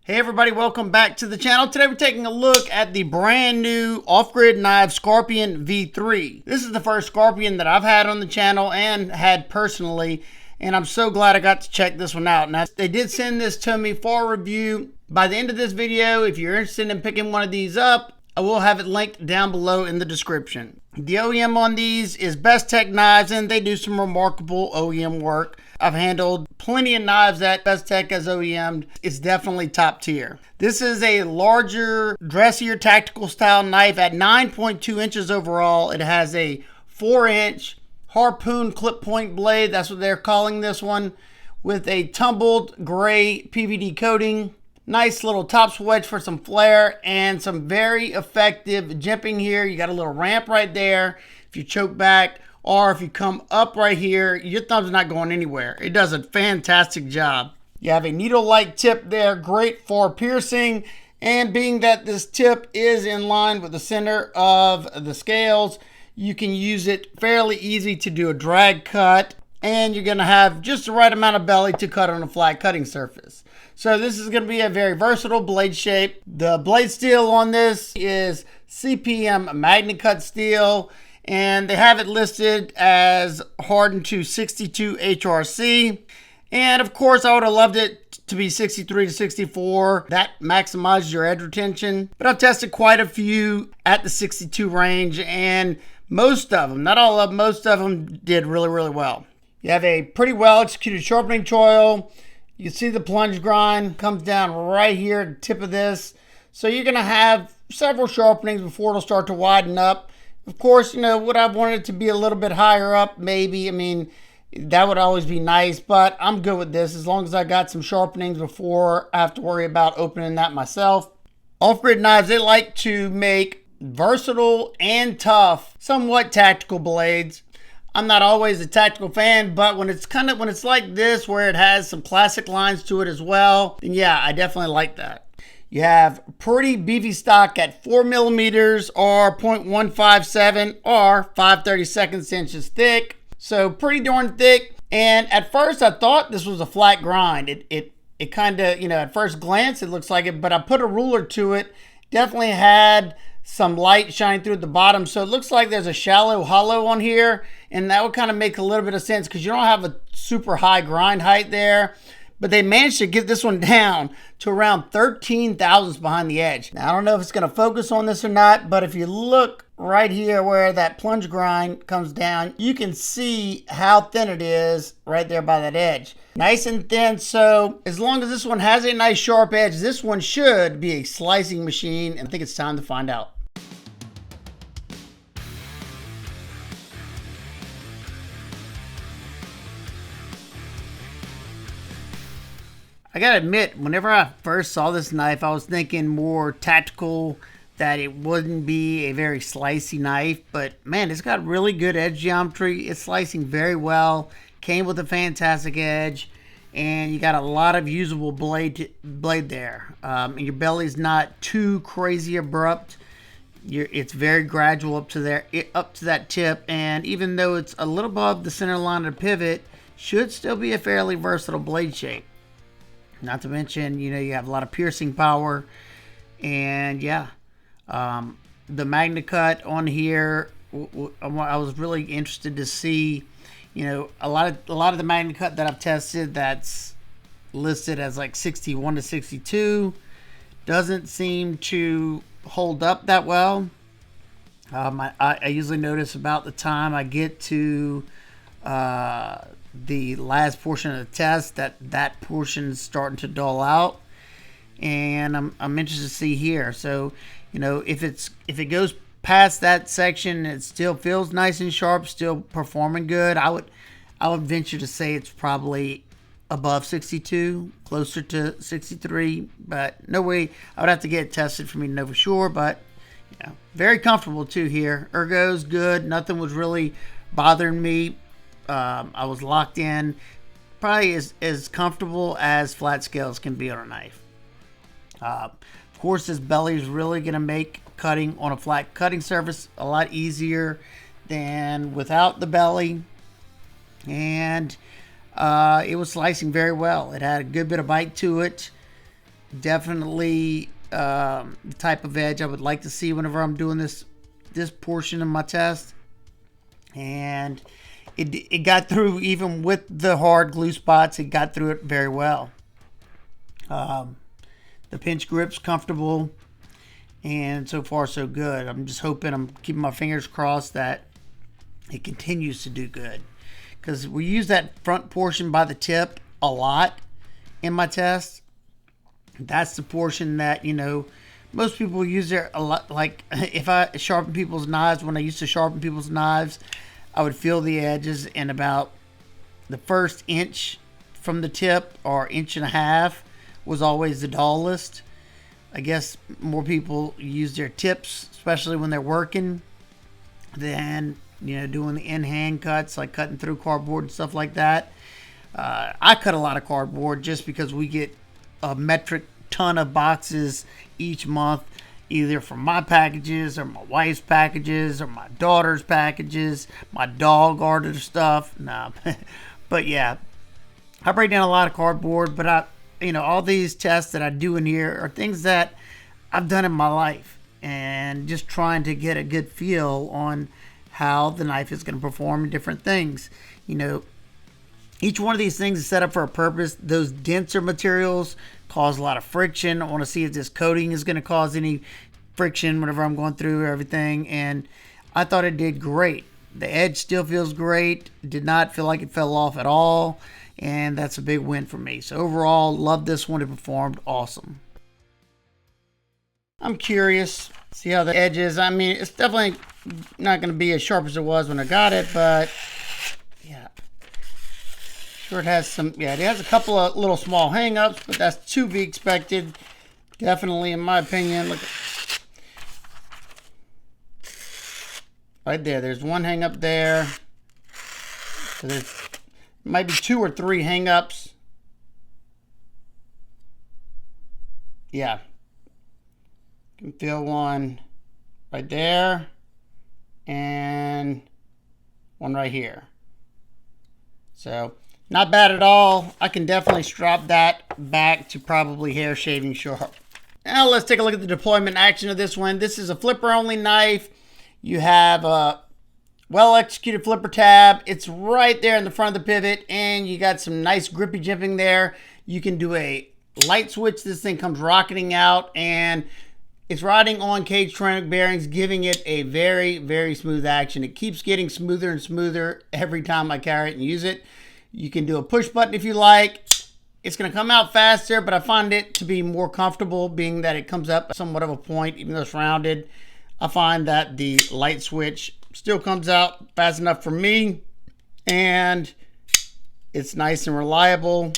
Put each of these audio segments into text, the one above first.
Hey everybody, welcome back to the channel. Today we're taking a look at the brand new off-grid knife Scorpion V3. This is the first Scorpion that I've had on the channel and had personally, and I'm so glad I got to check this one out. Now, they did send this to me for review. By the end of this video, if you're interested in picking one of these up, I will have it linked down below in the description. The OEM on these is Best Tech Knives, and they do some remarkable OEM work. I've handled plenty of knives that Best Tech has OEM'd. It's definitely top tier. This is a larger, dressier tactical style knife at 9.2 inches overall. It has a 4-inch harpoon clip point blade. That's what they're calling this one, with a tumbled gray PVD coating. Nice little top wedge for some flair and some very effective jimping here. You got a little ramp right there. If you choke back, or if you come up right here, your thumb's not going anywhere. It does a fantastic job. You have a needle-like tip there, great for piercing. And being that this tip is in line with the center of the scales, you can use it fairly easy to do a drag cut. And you're gonna have just the right amount of belly to cut on a flat cutting surface. So this is gonna be a very versatile blade shape. The blade steel on this is CPM Magnacut steel, and they have it listed as hardened to 62 HRC. And of course, I would have loved it to be 63 to 64. That maximizes your edge retention. But I've tested quite a few at the 62 range, and most of them, not all of them, most of them did really, really well. You have a pretty well executed sharpening choil. You can see the plunge grind comes down right here at the tip of this. So you're gonna have several sharpenings before it'll start to widen up. Of course, you know, would I want it to be a little bit higher up? Maybe. I mean, that would always be nice, but I'm good with this as long as I got some sharpenings before I have to worry about opening that myself. Off-grid knives, they like to make versatile and tough, somewhat tactical blades. I'm not always a tactical fan, but when it's like this, where it has some classic lines to it as well, then yeah, I definitely like that. You have pretty beefy stock at 4 millimeters or 0.157 or 5/32 inches thick. So pretty darn thick. And at first I thought this was a flat grind. It kind of, you know, at first glance it looks like it, but I put a ruler to it. Definitely had some light shining through at the bottom. So it looks like there's a shallow hollow on here, and that would kind of make a little bit of sense because you don't have a super high grind height there. But they managed to get this one down to around 13 thousandths behind the edge. Now, I don't know if it's going to focus on this or not, but if you look right here where that plunge grind comes down, you can see how thin it is right there by that edge. Nice and thin, so as long as this one has a nice sharp edge, this one should be a slicing machine, and I think it's time to find out. I gotta admit, whenever I first saw this knife, I was thinking more tactical, that it wouldn't be a very slicey knife, but man, it's got really good edge geometry. It's slicing very well, came with a fantastic edge, and you got a lot of usable blade there. And your belly's not too crazy abrupt. It's very gradual up to that tip, and even though it's a little above the center line of the pivot, should still be a fairly versatile blade shape. Not to mention, you know, you have a lot of piercing power, and yeah, the Magnacut on here, I was really interested to see, you know, a lot of the Magnacut that I've tested that's listed as like 61 to 62 doesn't seem to hold up that well. I usually notice about the time I get to the last portion of the test that portion is starting to dull out, and I'm interested to see here. So, you know, if it goes past that section, it still feels nice and sharp, still performing good. I would venture to say it's probably above 62, closer to 63, but no way. I would have to get it tested for me to know for sure. But you know, very comfortable too here. Ergo's good. Nothing was really bothering me. I was locked in, probably as comfortable as flat scales can be on a knife. Of course, this belly is really going to make cutting on a flat cutting surface a lot easier than without the belly. And it was slicing very well. It had a good bit of bite to it. Definitely the type of edge I would like to see whenever I'm doing this portion of my test. And it got through, even with the hard glue spots, it got through it very well. The pinch grip's comfortable, and so far so good. I'm just hoping, I'm keeping my fingers crossed that it continues to do good, because we use that front portion by the tip a lot in my test. That's the portion that, you know, most people use there a lot. Like if I sharpen people's knives, when I used to sharpen people's knives, I would feel the edges in about the first inch from the tip, or inch and a half was always the dullest. I guess more people use their tips, especially when they're working, than, you know, doing the in-hand cuts, like cutting through cardboard and stuff like that. I cut a lot of cardboard just because we get a metric ton of boxes each month, either from my packages or my wife's packages or my daughter's packages, my dog ordered stuff. Nah, but yeah, I break down a lot of cardboard, but all these tests that I do in here are things that I've done in my life, and just trying to get a good feel on how the knife is going to perform in different things. You know, each one of these things is set up for a purpose. Those denser materials cause a lot of friction. I want to see if this coating is going to cause any friction whenever I'm going through everything, and I thought it did great. The edge still feels great. Did not feel like it fell off at all, and that's a big win for me. So overall, love this one. It performed awesome. I'm curious, see how the edge is. I mean, it's definitely not going to be as sharp as it was when I got it, but yeah. Sure, it has some, it has a couple of little small hang-ups, but that's to be expected. Definitely, in my opinion. Look at, right there, there's one hang-up there. So there's might be 2 or 3 hang-ups. Yeah. You can feel one right there and one right here. So not bad at all. I can definitely strap that back to probably hair shaving sharp. Now let's take a look at the deployment action of this one. This is a flipper only knife. You have a well executed flipper tab. It's right there in the front of the pivot, and you got some nice grippy jimping there. You can do a light switch. This thing comes rocketing out, and it's riding on cage ceramic bearings, giving it a very, very smooth action. It keeps getting smoother and smoother every time I carry it and use it. You can do a push button if you like. It's going to come out faster, but I find it to be more comfortable, being that it comes up somewhat of a point, even though it's rounded. I find that the light switch still comes out fast enough for me, and it's nice and reliable.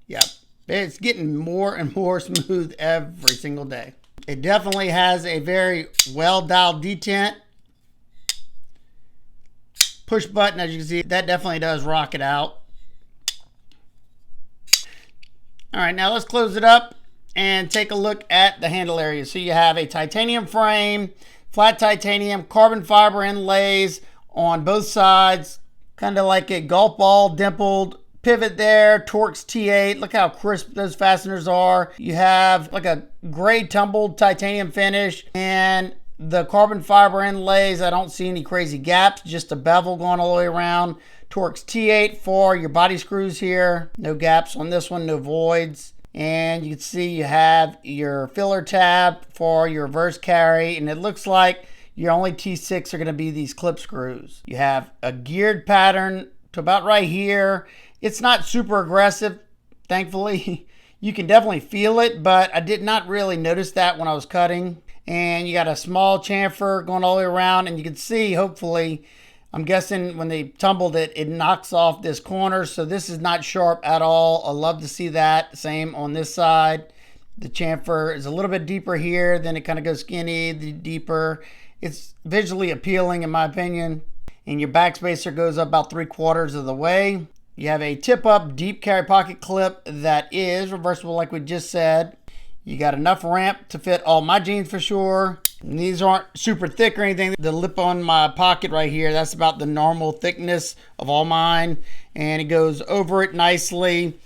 Yeah, it's getting more and more smooth every single day. It definitely has a very well dialed detent. Push button, as you can see, that definitely does rock it out. All right, now let's close it up and take a look at the handle area. So you have a titanium frame, flat titanium, carbon fiber inlays on both sides, kind of like a golf ball dimpled pivot there. Torx T8, look how crisp those fasteners are. You have like a gray tumbled titanium finish, and the carbon fiber inlays, I don't see any crazy gaps, just a bevel going all the way around. Torx T8 for your body screws here. No gaps on this one, no voids. And you can see you have your filler tab for your reverse carry, and it looks like your only T6 are going to be these clip screws. You have a geared pattern to about right here. It's not super aggressive, thankfully. You can definitely feel it, but I did not really notice that when I was cutting. And you got a small chamfer going all the way around, and you can see, hopefully, I'm guessing when they tumbled it, it knocks off this corner. So this is not sharp at all. I love to see that. Same on this side. The chamfer is a little bit deeper here. Then it kind of goes skinny, deeper. It's visually appealing in my opinion. And your backspacer goes up about 3/4 of the way. You have a tip up deep carry pocket clip that is reversible like we just said. You got enough ramp to fit all my jeans for sure. And these aren't super thick or anything. The lip on my pocket right here, that's about the normal thickness of all mine. And it goes over it nicely.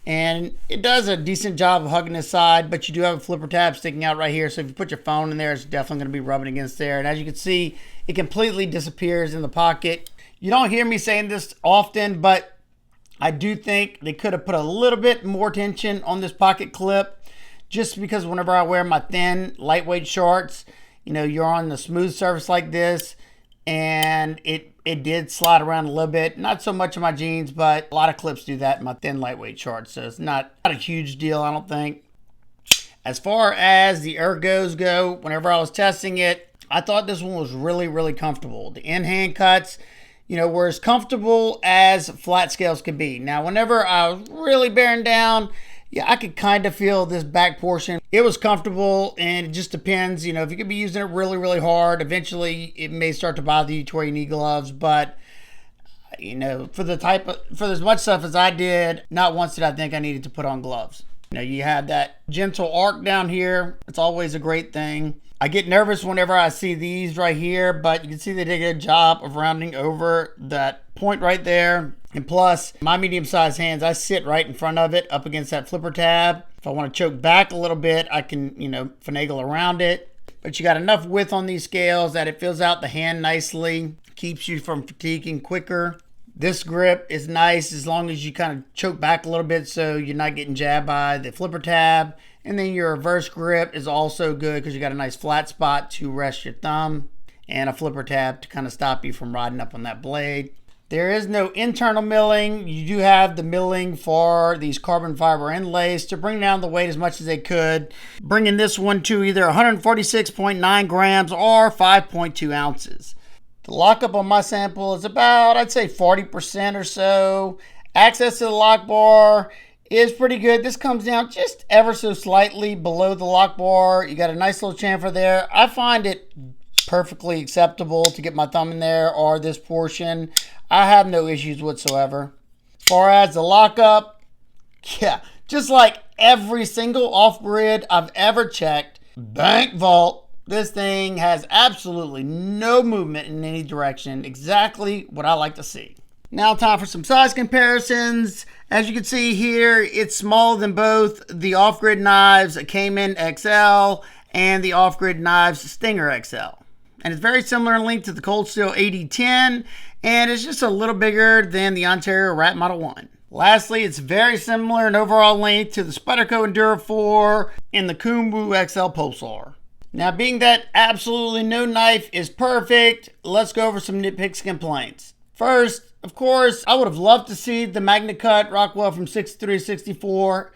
and it does a decent job of hugging the side, but you do have a flipper tab sticking out right here, so if you put your phone in there, it's definitely going to be rubbing against there. And as you can see, it completely disappears in the pocket. You don't hear me saying this often, but I do think they could have put a little bit more tension on this pocket clip, just because whenever I wear my thin, lightweight shorts, you know, you're on the smooth surface like this, and it did slide around a little bit. Not so much in my jeans, but a lot of clips do that in my thin, lightweight shorts, so it's not a huge deal, I don't think. As far as the ergos go, whenever I was testing it, I thought this one was really, really comfortable. The in-hand cuts, you know, were as comfortable as flat scales could be. Now, whenever I was really bearing down, yeah, I could kind of feel this back portion. It was comfortable, and it just depends. You know, if you could be using it really, really hard, eventually it may start to bother you to where you need gloves. But, you know, for as much stuff as I did, not once did I think I needed to put on gloves. You know, you have that gentle arc down here. It's always a great thing. I get nervous whenever I see these right here, but you can see they did a good job of rounding over that point right there. And plus, my medium-sized hands, I sit right in front of it up against that flipper tab. If I want to choke back a little bit, I can, you know, finagle around it. But you got enough width on these scales that it fills out the hand nicely, keeps you from fatiguing quicker. This grip is nice as long as you kind of choke back a little bit so you're not getting jabbed by the flipper tab. And then your reverse grip is also good because you got a nice flat spot to rest your thumb and a flipper tab to kind of stop you from riding up on that blade. There is no internal milling. You do have the milling for these carbon fiber inlays to bring down the weight as much as they could, bringing this one to either 146.9 grams or 5.2 ounces. The lockup on my sample is about, I'd say 40% or so. Access to the lock bar is pretty good. This comes down just ever so slightly below the lock bar. You got a nice little chamfer there. I find it perfectly acceptable to get my thumb in there or this portion. I have no issues whatsoever. As far as the lockup, yeah, just like every single off-grid I've ever checked, bank vault, this thing has absolutely no movement in any direction. Exactly what I like to see. Now time for some size comparisons. As you can see here, it's smaller than both the off-grid knives Cayman XL and the off-grid knives Stinger XL. And it's very similar in length to the Cold Steel AD10, and it's just a little bigger than the Ontario Rat Model 1. Lastly, it's very similar in overall length to the Spyderco Endura 4 and the Kumbu XL Pulsar. Now, being that absolutely no knife is perfect, let's go over some nitpicks and complaints. First, of course, I would have loved to see the Magnacut Rockwell from 63 to 64.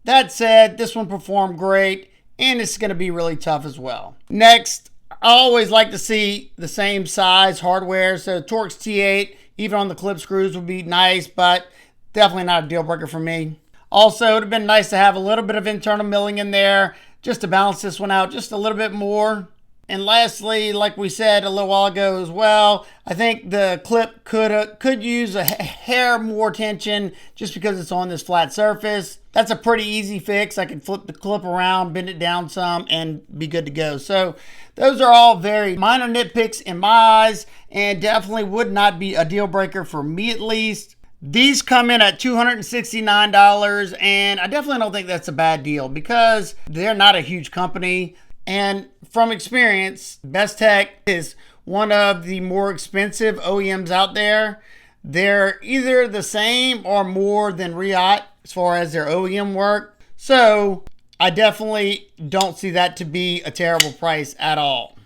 That said, this one performed great, and it's going to be really tough as well. Next, I always like to see the same size hardware, so Torx T8, even on the clip screws, would be nice, but definitely not a deal breaker for me. Also, it would have been nice to have a little bit of internal milling in there, just to balance this one out just a little bit more. And lastly, like we said a little while ago as well, I think the clip could use a hair more tension just because it's on this flat surface. That's a pretty easy fix. I can flip the clip around, bend it down some, and be good to go. So those are all very minor nitpicks in my eyes, and definitely would not be a deal breaker for me at least. These come in at $269, and I definitely don't think that's a bad deal because they're not a huge company. And from experience, Best Tech is one of the more expensive OEMs out there. They're either the same or more than Riot as far as their OEM work. So I definitely don't see that to be a terrible price at all.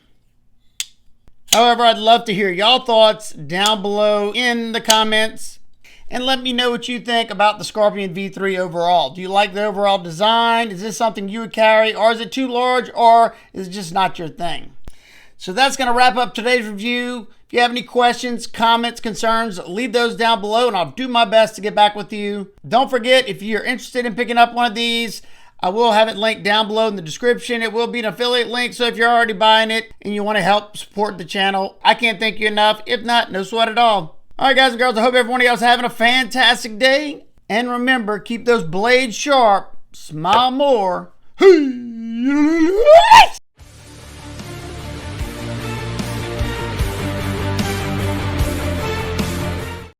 However, I'd love to hear y'all thoughts down below in the comments. And let me know what you think about the Scorpion V3 overall. Do you like the overall design? Is this something you would carry? Or is it too large? Or is it just not your thing? So that's going to wrap up today's review. If you have any questions, comments, concerns, leave those down below and I'll do my best to get back with you. Don't forget, if you're interested in picking up one of these, I will have it linked down below in the description. It will be an affiliate link, so if you're already buying it and you want to help support the channel, I can't thank you enough. If not, no sweat at all. All right, guys and girls, I hope everyone else is having a fantastic day. And remember, keep those blades sharp, smile more.